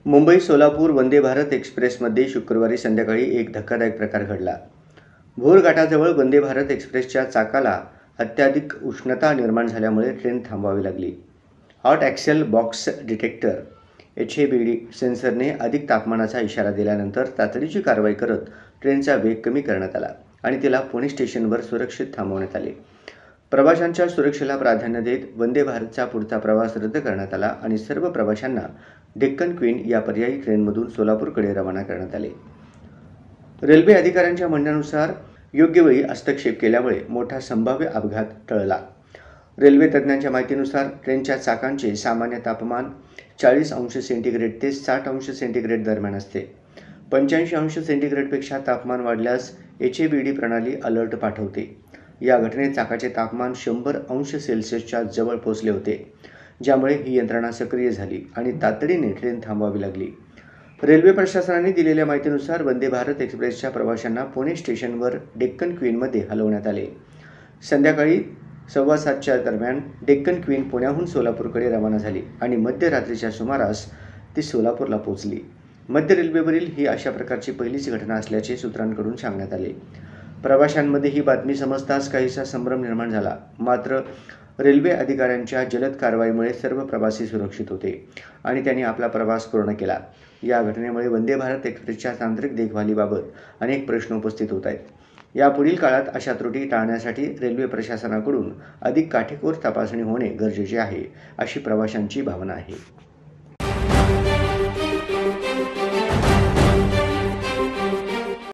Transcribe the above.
मुंबई सोलापूर वंदे भारत एक्सप्रेसमध्ये शुक्रवारी संध्याकाळी एक धक्कादायक प्रकार घडला. भोर घाटाजवळ वंदे भारत एक्सप्रेसच्या चाकाला अत्याधिक उष्णता निर्माण झाल्यामुळे ट्रेन थांबवावी लागली. Hot axle box detector HABD सेन्सरने अधिक तापमानाचा इशारा दिल्यानंतर तातडीची कारवाई करत ट्रेनचा वेग कमी करण्यात आला आणि तिला पुणे स्टेशनवर सुरक्षित थांबवण्यात आले. प्रवाशांच्या सुरक्षेला प्राधान्य देत वंदे भारतचा पुढचा प्रवास रद्द करण्यात आला आणि सर्व प्रवाशांना डेक्कन क्वीन या पर्यायी ट्रेनमधून सोलापूरकडे रवाना करण्यात आले. रेल्वे अधिकाऱ्यांच्या म्हणण्यानुसार योग्य वेळी हस्तक्षेप केल्यामुळे मोठा संभाव्य अपघात टळला. रेल्वे तज्ज्ञांच्या माहितीनुसार ट्रेनच्या चाकांचे सामान्य तापमान 40 अंश सेंटीग्रेड ते 60 अंश सेंटीग्रेड दरम्यान असते. 85 अंश सेंटीग्रेडपेक्षा तापमान वाढल्यास HABD प्रणाली अलर्ट पाठवते. या घटनेत चाकाचे तापमान 100 अंश सेल्सिअसच्या जवळ पोहोचले होते, ज्यामुळे ही यंत्रणा सक्रिय झाली आणि तातडीने ट्रेन थांबवावी लागली. रेल्वे प्रशासनाने दिलेल्या माहितीनुसार वंदे भारत एक्सप्रेसच्या प्रवाशांना पुणे स्टेशनवर डेक्कन क्वीनमध्ये हलवण्यात आले. संध्याकाळी 7:15च्या दरम्यान डेक्कन क्वीन पुण्याहून सोलापूरकडे रवाना झाली आणि मध्यरात्रीच्या सुमारास ती सोलापूरला पोहोचली. मध्य रेल्वेवरील ही अशा प्रकारची पहिलीच घटना असल्याचे सूत्रांकडून सांगण्यात आले. प्रवाशांमध्ये ही बातमी समजताच काहीसा संभ्रम निर्माण झाला. मात्र रेल्वे अधिकाऱ्यांच्या जलद कारवाईमुळे सर्व प्रवासी सुरक्षित होते आणि त्यांनी आपला प्रवास पूर्ण केला. या घटनेमुळे वंदे भारत एक्सप्रेसच्या तांत्रिक देखभालीबाबत अनेक प्रश्न उपस्थित होत आहेत. यापुढील काळात अशा त्रुटी टाळण्यासाठी रेल्वे प्रशासनाकडून अधिक काटेकोर तपासणी होणे गरजेचे आहे, अशी प्रवाशांची भावना आहे.